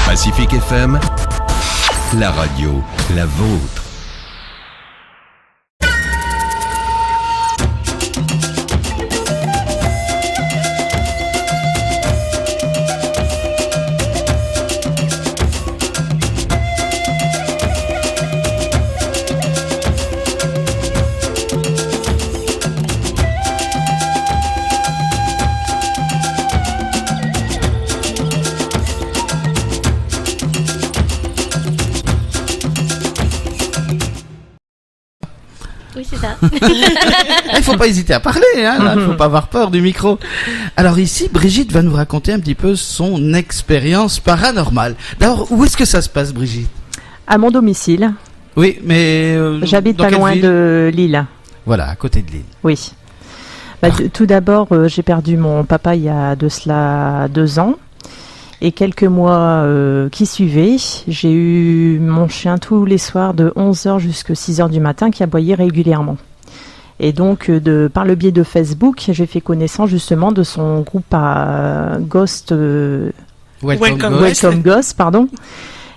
Pacifique FM, la radio, la vôtre. Il ne faut pas hésiter à parler, hein, il ne faut pas avoir peur du micro. Alors ici, Brigitte va nous raconter un petit peu son expérience paranormale. D'abord, où est-ce que ça se passe, Brigitte ? À mon domicile. Oui, mais... j'habite pas loin de Lille. Voilà, à côté de Lille. Oui. Tout d'abord, j'ai perdu mon papa il y a de cela 2 ans. Et quelques mois qui suivaient, j'ai eu mon chien tous les soirs de 11h jusqu'à 6h du matin qui aboyait régulièrement. Et donc, par le biais de Facebook, j'ai fait connaissance justement de son groupe à Ghost... Welcome Ghost, pardon.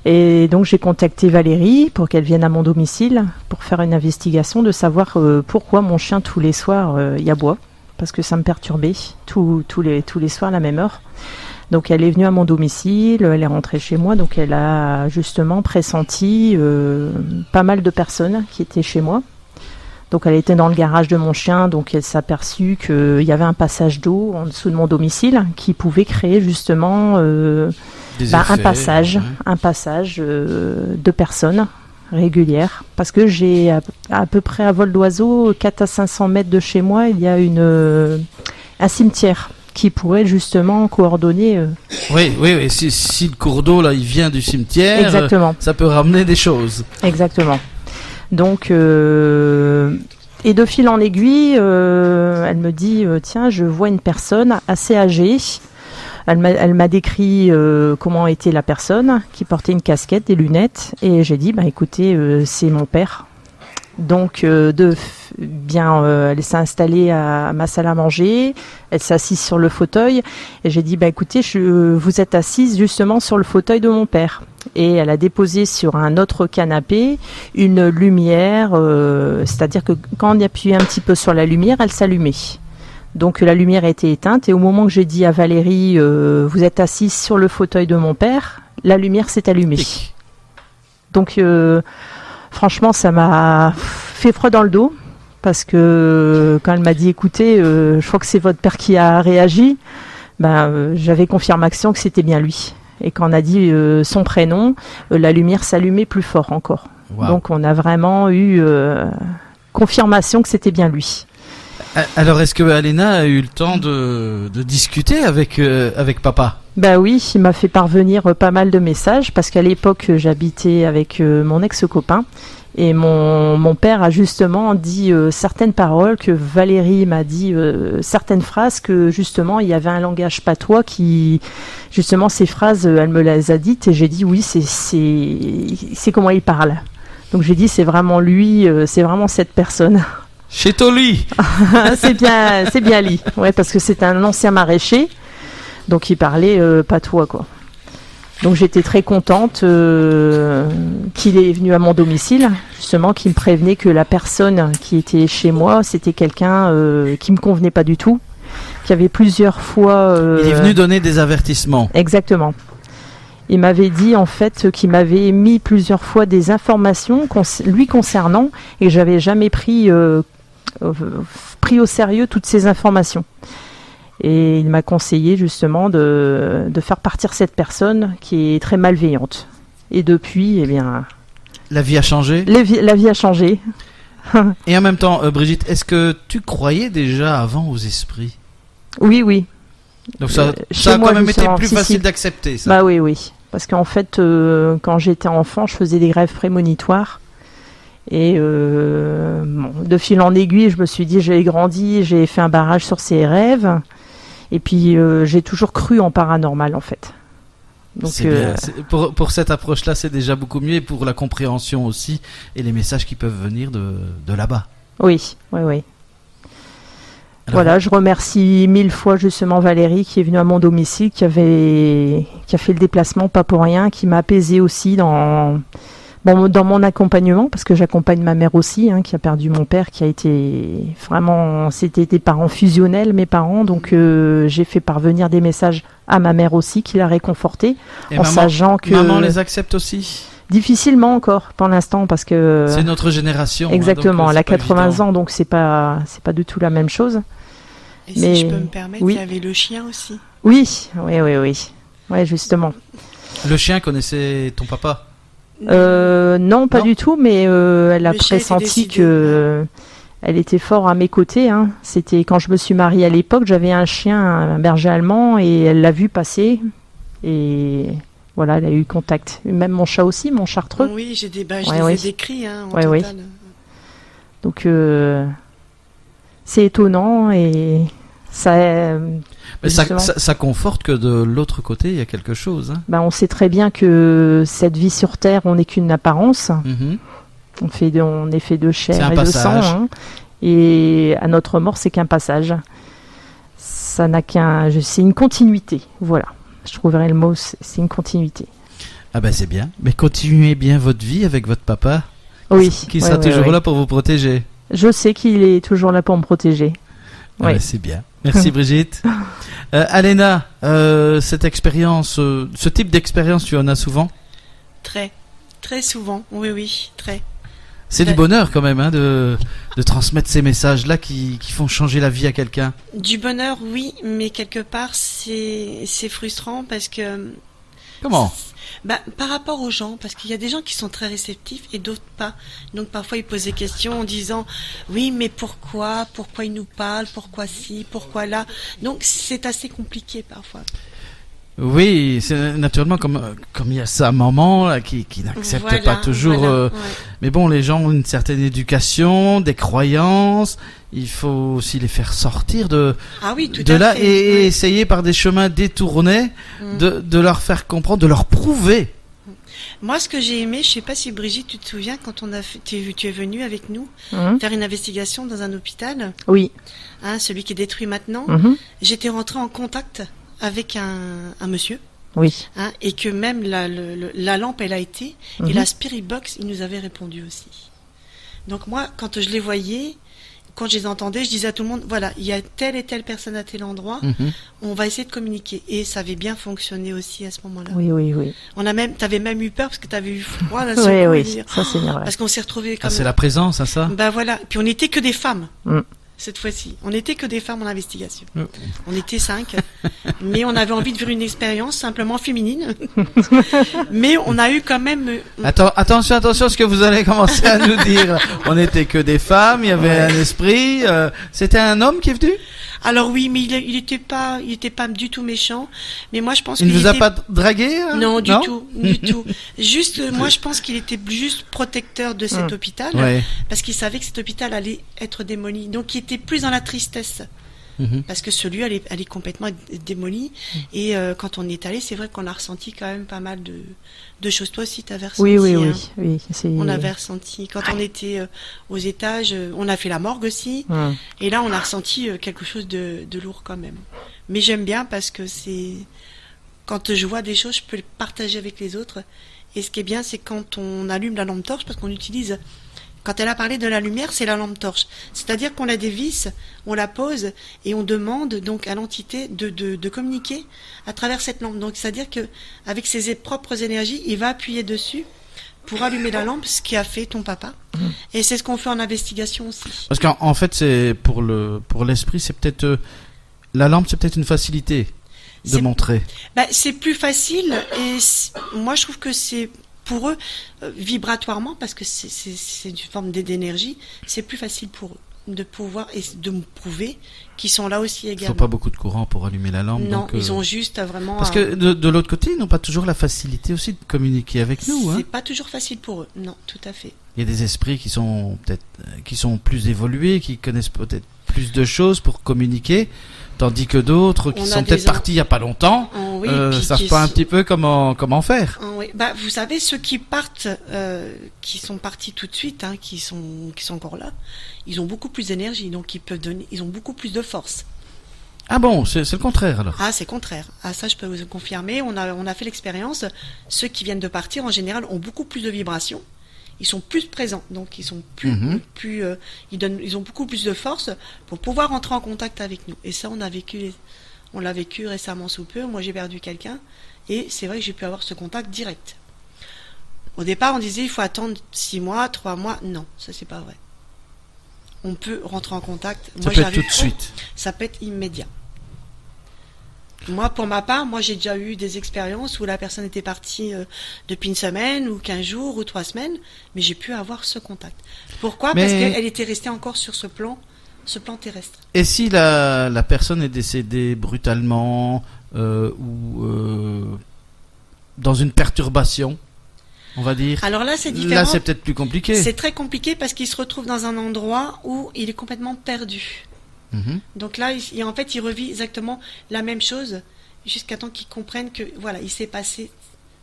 Et donc, j'ai contacté Valérie pour qu'elle vienne à mon domicile pour faire une investigation de savoir pourquoi mon chien tous les soirs y aboie. Parce que ça me perturbait tous les soirs à la même heure. Donc elle est venue à mon domicile, elle est rentrée chez moi, donc elle a justement pressenti pas mal de personnes qui étaient chez moi. Donc elle était dans le garage de mon chien, donc elle s'est aperçue qu'il y avait un passage d'eau en dessous de mon domicile qui pouvait créer justement un passage de personnes régulières. Parce que j'ai à peu près à vol d'oiseau, 4 à 500 mètres de chez moi, il y a un cimetière qui pourrait justement coordonner. Oui. Si le cours d'eau là, il vient du cimetière, exactement. Ça peut ramener des choses. Exactement. Donc, et de fil en aiguille, elle me dit tiens, je vois une personne assez âgée. Elle m'a décrit comment était la personne, qui portait une casquette, des lunettes, et j'ai dit écoutez, c'est mon père. Donc, elle s'est installée à ma salle à manger, elle s'est assise sur le fauteuil, et j'ai dit, écoutez, vous êtes assise justement sur le fauteuil de mon père. Et elle a déposé sur un autre canapé une lumière, c'est-à-dire que quand on y appuyait un petit peu sur la lumière, elle s'allumait. Donc, la lumière était éteinte, et au moment que j'ai dit à Valérie, vous êtes assise sur le fauteuil de mon père, la lumière s'est allumée. Donc, franchement, ça m'a fait froid dans le dos parce que quand elle m'a dit écoutez, je crois que c'est votre père qui a réagi, j'avais confirmation que c'était bien lui. Et quand on a dit son prénom, la lumière s'allumait plus fort encore. Wow. Donc on a vraiment eu confirmation que c'était bien lui. Alors est-ce que Alena a eu le temps de discuter avec papa ? Oui, il m'a fait parvenir pas mal de messages parce qu'à l'époque j'habitais avec mon ex-copain et mon père a justement dit certaines paroles, que Valérie m'a dit certaines phrases, que justement il y avait un langage patois qui, justement ces phrases, elle me les a dites et j'ai dit oui, c'est comment il parle. Donc j'ai dit c'est vraiment lui, c'est vraiment cette personne. Chez Toli. c'est bien lui. Ouais, parce que c'est un ancien maraîcher. Donc il parlait patois, quoi. Donc j'étais très contente qu'il est venu à mon domicile, justement, qu'il me prévenait que la personne qui était chez moi, c'était quelqu'un qui me convenait pas du tout, qui avait plusieurs fois... Il est venu donner des avertissements. Exactement. Il m'avait dit en fait qu'il m'avait mis plusieurs fois des informations lui concernant et que j'avais jamais pris au sérieux toutes ces informations. Et il m'a conseillé justement de faire partir cette personne qui est très malveillante. Et depuis, la vie a changé ? La vie a changé. Et en même temps, Brigitte, est-ce que tu croyais déjà avant aux esprits ? Oui. Donc ça a quand même été plus facile d'accepter, ça ? Oui. Parce qu'en fait, quand j'étais enfant, je faisais des rêves prémonitoires. Et de fil en aiguille, je me suis dit, j'ai grandi, j'ai fait un barrage sur ces rêves. Et puis, j'ai toujours cru en paranormal, en fait. Donc, C'est bien. Pour cette approche-là, c'est déjà beaucoup mieux, et pour la compréhension aussi, et les messages qui peuvent venir de là-bas. Oui. Alors, Voilà, je remercie 1000 fois justement Valérie qui est venue à mon domicile, qui a fait le déplacement pas pour rien, qui m'a apaisée aussi dans mon accompagnement, parce que j'accompagne ma mère aussi, qui a perdu mon père, qui a été vraiment, c'était des parents fusionnels, mes parents, donc j'ai fait parvenir des messages à ma mère aussi, qui l'a réconfortée, et en sachant que maman les accepte aussi. difficilement encore pour l'instant, parce que C'est notre génération. exactement, donc, elle a c'est pas 80 évident. ans, donc c'est pas du tout la même chose. Et Mais- si je peux me permettre, oui. il y avait le chien aussi. Oui, ouais, justement. Le chien connaissait ton papa. Non, pas Non. du tout, mais elle a Le chien était pressenti décidé, que elle était fort à mes côtés. C'était quand je me suis mariée à l'époque, j'avais un chien, un berger allemand, et elle l'a vu passer. Et voilà, elle a eu contact. Même mon chat aussi, mon chartreux. Oui, je Ouais, les ai oui. décrits en Ouais, oui. total. Donc c'est étonnant et ça. Mais ça, Justement. ça conforte que de l'autre côté, il y a quelque chose. On sait très bien que cette vie sur Terre, on n'est qu'une apparence. Mhm. On est fait de C'est chair un et de passage. sang. Et à notre mort, c'est qu'un passage. Ça n'a c'est une continuité. Voilà. Je trouverais le mot, c'est une continuité. Ah ben c'est bien. Mais continuez bien votre vie avec votre papa, Oui. qui sera toujours là pour vous protéger. Je sais qu'il est toujours là pour me protéger. Ah Oui. ben, c'est bien. Merci Brigitte. Alena, cette expérience, ce type d'expérience, tu en as souvent? Très, très souvent. Oui, très. C'est du bonheur quand même de transmettre ces messages-là qui font changer la vie à quelqu'un. Du bonheur, oui, mais quelque part, c'est frustrant parce que Comment? par rapport aux gens, parce qu'il y a des gens qui sont très réceptifs et d'autres pas. Donc parfois ils posent des questions en disant oui, mais pourquoi ils nous parlent, pourquoi ci, pourquoi là. Donc c'est assez compliqué parfois. Oui, c'est naturellement comme il y a sa maman là, qui n'accepte Voilà, pas toujours. voilà, ouais. Mais bon, les gens ont une certaine éducation, des croyances. Il faut aussi les faire sortir de Ah oui, tout de à là fait. et ouais. essayer par des chemins détournés Mm. de leur faire comprendre, de leur prouver. Moi, ce que j'ai aimé, je sais pas si Brigitte, tu te souviens quand on a fait, tu es venue avec nous Mhm. faire une investigation dans un hôpital, Oui. celui qui est détruit maintenant. Mhm. J'étais rentrée en contact avec un monsieur, Oui. et que même la lampe, elle a été, et Mhm. la Spirit Box, il nous avait répondu aussi. Donc moi, quand je les voyais, quand je les entendais, je disais à tout le monde, voilà, il y a telle et telle personne à tel endroit, Mhm. on va essayer de communiquer. Et ça avait bien fonctionné aussi à ce moment-là. Oui. T'avais même eu peur parce que t'avais eu froid d'un Oui, seul coup, oui. et dire, Ça, c'est vrai. parce qu'on s'est retrouvés Ah, comme c'est la présence, hein, ça. bah voilà, puis on n'était que des femmes. Mm. Cette fois-ci, on n'était que des femmes en investigation. Mm. On était 5, mais on avait envie de vivre une expérience simplement féminine. Mais on a eu quand même. Attention, ce que vous allez commencer à nous dire. On n'était que des femmes, il y avait un esprit. C'était un homme qui est venu? Alors oui, mais il était pas du tout méchant. Mais moi je pense Il ne qu'il vous a était... pas dragué? Hein? Non, du tout. Juste, moi je pense qu'il était juste protecteur de cet hôpital, Ouais. parce qu'il savait que cet hôpital allait être démoli. Donc il était plus dans la tristesse. Mhm. Parce que celui elle est complètement démoli. Et quand on y est allé, c'est vrai qu'on a ressenti quand même pas mal de choses. Toi aussi, t'avais ressenti. Oui. On avait ressenti. Quand on était aux étages, on a fait la morgue aussi. Mm. Et là, on a ressenti quelque chose de lourd quand même. Mais j'aime bien parce que c'est... Quand je vois des choses, je peux les partager avec les autres. Et ce qui est bien, c'est quand on allume la lampe torche, parce qu'on utilise... Quand elle a parlé de la lumière, c'est la lampe torche. C'est-à-dire qu'on a des vis, on la pose et on demande donc à l'entité de communiquer à travers cette lampe. Donc c'est-à-dire que avec ses propres énergies, il va appuyer dessus pour allumer la lampe, ce qui a fait ton papa. Et c'est ce qu'on fait en investigation aussi. Parce qu'en fait, c'est pour l'esprit, c'est peut-être la lampe, c'est peut-être une facilité de C'est- montrer. C'est plus facile et moi je trouve que c'est pour eux vibratoirement parce que c'est une forme d'énergie, c'est plus facile pour eux de pouvoir et de me prouver qu'ils sont là aussi Ils également. n'ont pas beaucoup de courant pour allumer la lampe. Non, donc, ils ont juste vraiment. Parce que de l'autre côté, ils n'ont pas toujours la facilité aussi de communiquer avec nous. Hein. C'est pas toujours facile pour eux. Non, tout à fait. Il y a des esprits qui sont peut-être qui sont plus évolués, qui connaissent peut-être plus de choses pour communiquer. tandis que d'autres qui On a sont des peut-être gens- partis il y a pas longtemps, Oui, puis savent qui pas un sont- petit peu comment faire. Oui. Bah, vous savez, ceux qui partent, qui sont partis tout de suite, hein, qui sont encore là, ils ont beaucoup plus d'énergie, donc ils ont beaucoup plus de force. Ah bon, c'est le contraire alors. Ah, c'est contraire. Ah, ça, je peux vous confirmer. On a fait l'expérience. Ceux qui viennent de partir, en général, ont beaucoup plus de vibrations. Ils sont plus présents, donc ils sont ils ont beaucoup plus de force pour pouvoir entrer en contact avec nous. Et ça, on l'a vécu récemment sous peu. Moi, j'ai perdu quelqu'un, et c'est vrai que j'ai pu avoir ce contact direct. Au départ, on disait il faut attendre 6 mois, 3 mois. Non, ça c'est pas vrai. On peut rentrer en contact. Ça peut être tout de suite. Ça peut être immédiat. Moi, pour ma part, j'ai déjà eu des expériences où la personne était partie depuis une semaine, ou 15 jours, ou 3 semaines, mais j'ai pu avoir ce contact. Pourquoi ? Mais- Parce qu'elle était restée encore sur ce plan terrestre. Et si la personne est décédée brutalement ou dans une perturbation, on va dire. Alors là, c'est différent. Là, c'est peut-être plus compliqué. C'est très compliqué parce qu'il se retrouve dans un endroit où il est complètement perdu. Mhm. Donc là, en fait, il revit exactement la même chose jusqu'à temps qu'il comprenne que voilà, il s'est passé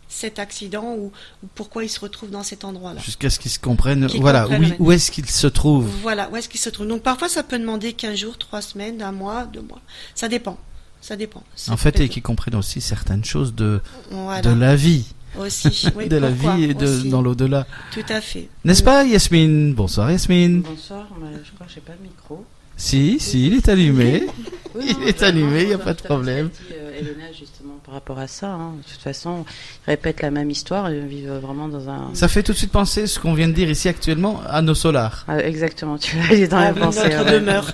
cet accident ou pourquoi il se retrouve dans cet endroit-là. Jusqu'à ce qu'ils se comprennent. Qu'ils Voilà, comprennent, ouais. où est-ce qu'ils se trouvent. Voilà, où est-ce qu'il se trouve. Donc parfois, ça peut demander 15 jours, 3 semaines, 1 mois, 2 mois. Ça dépend. Ça dépend. En fait, et qu'ils comprennent aussi certaines choses de Voilà. la vie. Aussi. Oui, De la pourquoi vie et aussi. dans l'au-delà. Tout à fait. N'est-ce pas, Yasmine? Bonsoir, Yasmine. Bonsoir, mais je crois que j'ai pas de micro. Si, il est allumé. Oui, Il non, est allumé, il n'y a non, pas de tout à fait problème. ce qu'a dit, Elena, justement, par rapport à ça. Hein. De toute façon, ils répètent la même histoire, ils vivent vraiment dans un... Ça fait tout de suite penser ce qu'on vient de dire ici actuellement à nos solars. Ah, exactement, tu l'as dit dans la Oui, pensée. Notre ouais. demeure.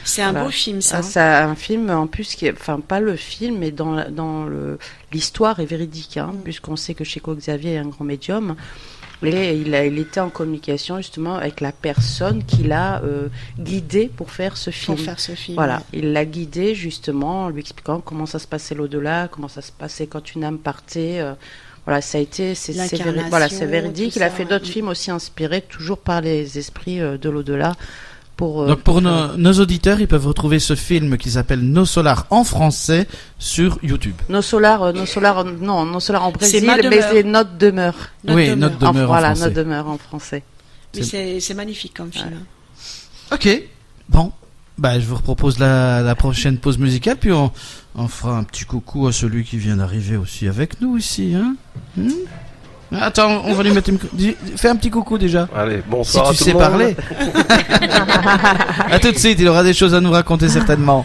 C'est un Voilà. beau film, ça. Ah, c'est un film, en plus, enfin, pas le film, mais l'histoire est véridique, hein, puisqu'on sait que Chico Xavier est un grand médium. Et il était en communication justement avec la personne qui l'a guidé pour faire ce film. Pour faire ce film. Voilà, ouais. il l'a guidé justement en lui expliquant comment ça se passait l'au-delà, comment ça se passait quand une âme partait. Voilà, ça a été, L'incarnation, voilà, c'est véridique. tout Il a ça, fait ouais. d'autres films aussi inspirés toujours par les esprits de l'au-delà. Donc pour nos auditeurs, ils peuvent retrouver ce film qui s'appelle Nos Solars en français sur YouTube. Nos solars en Brésil, Ma mais demeure. c'est Notre demeure. Oui, Notre demeure en Voilà, français. Notre demeure en français. Mais c'est magnifique comme film. Ok, bon. Bah, je vous propose la prochaine pause musicale, puis on fera un petit coucou à celui qui vient d'arriver aussi avec nous ici. Hein. Attends, on va lui mettre une... Fais un petit coucou déjà. Allez, Si bonsoir à tu tout sais le monde. parler. À tout de suite, il aura des choses à nous raconter certainement.